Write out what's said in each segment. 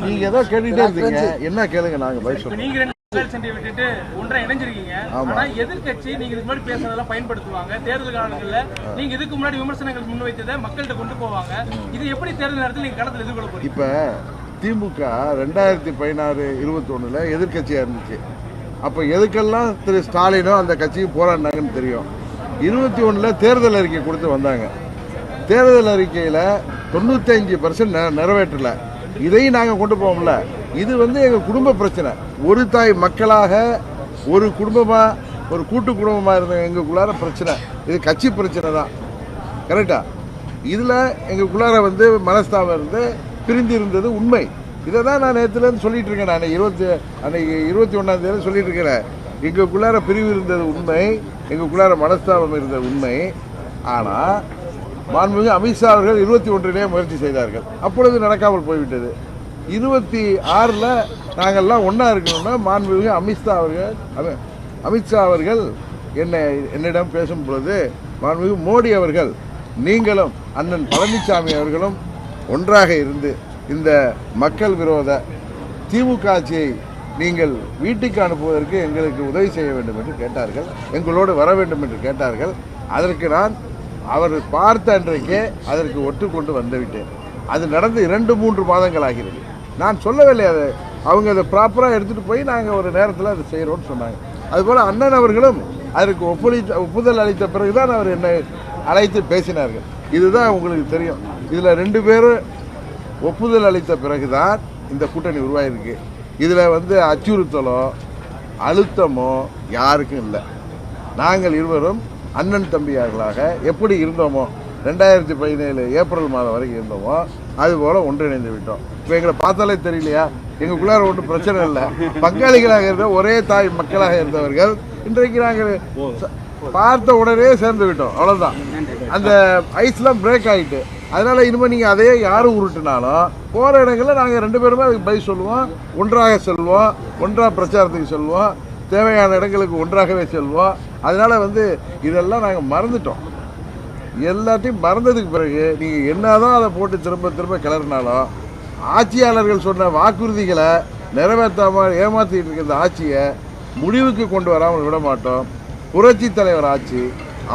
நீங்க ஏதோ கேட்டுட்டே இருக்கீங்க, என்ன கேளுங்க, நாங்க பதில் சொல்றோம். நீங்க விட்டுட்டு ஒன்றை இணைஞ்சிருக்கீங்க. ஆனா எதிர்க்கட்சி நீங்க இதுக்கு முன்னாடி பேசுறதெல்லாம் பயன்படுத்துவாங்க. தேர்தல் காலங்கள்ல நீங்க இதுக்கு முன்னாடி விமர்சனங்கள் முன்வைத்ததை மக்கள்கிட்ட கொண்டு போவாங்க. இது எப்படி தேர்தல் நேரத்தில் நீங்க களத்தில் எதிர்கொள்ள போறீங்க? இப்ப திமுக 2016-21 எதிர்கட்சியா இருந்துச்சு. அப்ப எதுக்கெல்லாம் திரு ஸ்டாலினோ அந்த கட்சிக்கு போராடினாங்கன்னு தெரியும். 21 தேர்தல் அறிக்கை கொடுத்து வந்தாங்க. தேர்தல் அறிக்கையில் 95% நிறைவேற்றல. இதையும் நாங்கள் கொண்டு போவோம்ல. இது எங்கள் குடும்ப பிரச்சனை. ஒரு தாய் மக்களாக ஒரு குடும்பமாக ஒரு கூட்டு குடும்பமாக இருந்த எங்களுக்குள்ளார பிரச்சனை. இது கட்சி பிரச்சனை தான், கரெக்டா? இதில் எங்களுக்குள்ளார மனஸ்தாபம் இருந்து பிரிந்து இருந்தது உண்மை. இதை தான் நான் நேற்றுலேருந்து சொல்லிட்டு இருக்கேன். நான் அன்னைக்கு 21ஆம் தேதி சொல்லிட்டு இருக்கிறேன். எங்களுக்குள்ளார பிரிவு இருந்தது உண்மை, எங்களுக்குள்ளார மனஸ்தாபம் இருந்தது உண்மை. ஆனால் மாண்புமிகு அமித்ஷா அவர்கள் 21 முயற்சி செய்தார்கள். அப்பொழுது நடக்காமல் போய்விட்டது. 26 நாங்கள்லாம் ஒன்றா இருக்கணும்னா மாண்புமிகு அமித்ஷா அவர்கள் என்னிடம் பேசும் பொழுது மாண்புமிகு மோடி அவர்கள் நீங்களும் அண்ணன் பழனிசாமி அவர்களும் ஒன்றாக இருந்து இந்த மக்கள் விரோத திமுக ஆட்சியை நீங்கள் வீட்டுக்கு அனுப்புவதற்கு எங்களுக்கு உதவி செய்ய வேண்டும் என்று கேட்டார்கள். எங்களோடு வர வேண்டும் என்று கேட்டார்கள். அதற்கு நான் அவர் பார்த்த அன்றைக்கே அதற்கு ஒட்டுக்கொண்டு வந்துவிட்டேன். அது நடந்து 2-3 மாதங்கள் ஆகிறது. நான் சொல்லவில்லை, அதை அவங்க அதை ப்ராப்பராக எடுத்துகிட்டு போய் நாங்கள் ஒரு நேரத்தில் அதை செய்கிறோன்னு சொன்னாங்க. அதுபோல் அண்ணன் அவர்களும் அதற்கு ஒப்புதல் அளித்த பிறகுதான் அவர் என்னை அழைத்து பேசினார்கள். இதுதான் உங்களுக்கு தெரியும். இதில் 2 பேரும் ஒப்புதல் அளித்த பிறகுதான் இந்த கூட்டணி உருவாயிருக்கு. இதில் அச்சுறுத்தலோ அழுத்தமோ யாருக்கும் இல்லை. நாங்கள் இருவரும் அண்ணன் தம்பியார்களாக எப்படி இருந்தோமோ 2017 ஏப்ரல் மாதம் வரைக்கும் இருந்தோமோ அதுபோல் ஒன்றிணைந்து விட்டோம். இப்போ எங்களை பார்த்தாலே தெரியலையா? எங்களுக்குள்ளார ஒன்றும் பிரச்சனை இல்லை. பங்காளிகளாக இருந்த ஒரே தாய் மக்களாக இருந்தவர்கள் இன்றைக்கு நாங்கள் பார்த்த உடனே சேர்ந்து விட்டோம். அவ்வளோதான். அந்த ஐஸ்லாம் பிரேக் ஆகிட்டு. அதனால் இனிமேல் நீங்கள் அதையே யாரும் உருட்டினாலும் போகிற இடங்களில் நாங்கள் 2 பேருமே அதுக்கு பதில் சொல்லுவோம். ஒன்றாக செல்வோம், ஒன்றாக பிரச்சாரத்துக்கு செல்வோம், தேவையான இடங்களுக்கு ஒன்றாகவே செல்வோம். அதனால் இதெல்லாம் நாங்கள் மறந்துட்டோம். எல்லாத்தையும் மறந்ததுக்கு பிறகு நீங்கள் என்னதான் அதை போட்டு திரும்ப திரும்ப கிளறினாலும் ஆட்சியாளர்கள் சொன்ன வாக்குறுதிகளை நிறைவேற்றாமல் ஏமாற்றிட்டு இருக்கிற ஆட்சியை முடிவுக்கு கொண்டு வராமல் விட மாட்டோம். புரட்சி தலைவர் ஆட்சி,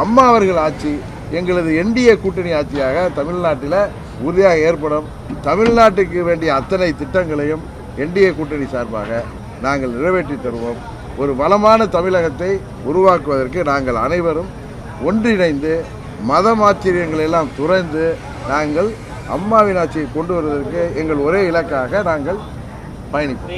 அம்மா அவர்கள் ஆட்சி, எங்களது என்டிஏ கூட்டணி ஆட்சியாக தமிழ்நாட்டில் உறுதியாக ஏற்படும். தமிழ்நாட்டுக்கு வேண்டிய அத்தனை திட்டங்களையும் என்டிஏ கூட்டணி சார்பாக நாங்கள் நிறைவேற்றி தருவோம். ஒரு வளமான தமிழகத்தை உருவாக்குவதற்கு நாங்கள் அனைவரும் ஒன்றிணைந்து மதம் ஆச்சரியங்களை எல்லாம் துறந்து நாங்கள் அம்மாவின் ஆட்சியை கொண்டு வருவதற்கு எங்கள் ஒரே இலக்காக நாங்கள் பயணிப்போம்.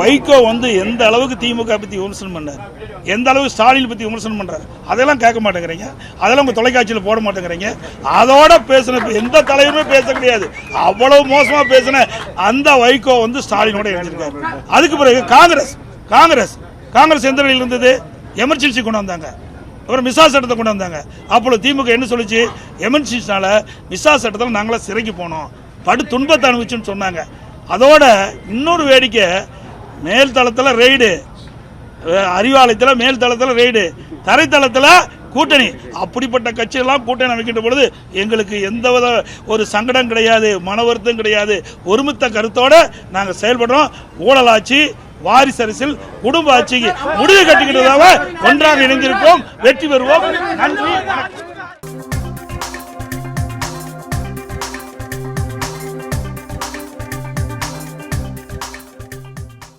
வைகோ எந்த அளவுக்கு திமுக பத்தி விமர்சனம் பண்ணார், எந்த அளவுக்கு ஸ்டாலின் பத்தி விமர்சனம் பண்றாரு, அதெல்லாம் கேட்க மாட்டேங்கிறீங்க. அதெல்லாம் உங்க தொலைக்காட்சியில் போட மாட்டேங்கிறீங்க. அதோட பேசின எந்த தலைவருமே பேச கிடையாது. அவ்வளவு மோசமா பேசின அந்த வைகோ ஸ்டாலினோட இணைஞ்சிருக்காரு. அதுக்கு பிறகு காங்கிரஸ் எந்த நிலையில் இருந்தது? எமர்ஜென்சி கொண்டு வந்தாங்க, அப்புறம் மிசா சட்டத்தை கொண்டு வந்தாங்க. அப்பொழுது திமுக என்ன சொல்லிச்சு? எமர்ஜென்சினால மிசா சட்டத்தில் நாங்களாம் சிறைக்கு போனோம், படு துன்பத்தை அனுபவிச்சுன்னு சொன்னாங்க. அதோட இன்னொரு வேடிக்கை, மேல் தளத்தில் ரெய்டு, அறிவாலயத்தில் மேல் தளத்தில் ரெய்டு, தரைத்தளத்தில் கூட்டணி. அப்படிப்பட்ட கட்சியெல்லாம் கூட்டணி அமைக்கின்ற பொழுது எங்களுக்கு எந்தவித ஒரு சங்கடம் கிடையாது, மன வருத்தம் கிடையாது. ஒருமித்த கருத்தோட நாங்கள் செயல்படுறோம். ஊழல் ஆட்சி, வாரிசு அரசியல், குடும்ப ஆட்சிக்கு முடிவு கட்டிக்கிட்டதாக ஒன்றாக இணைந்திருப்போம். வெற்றி பெறுவோம். நன்றி.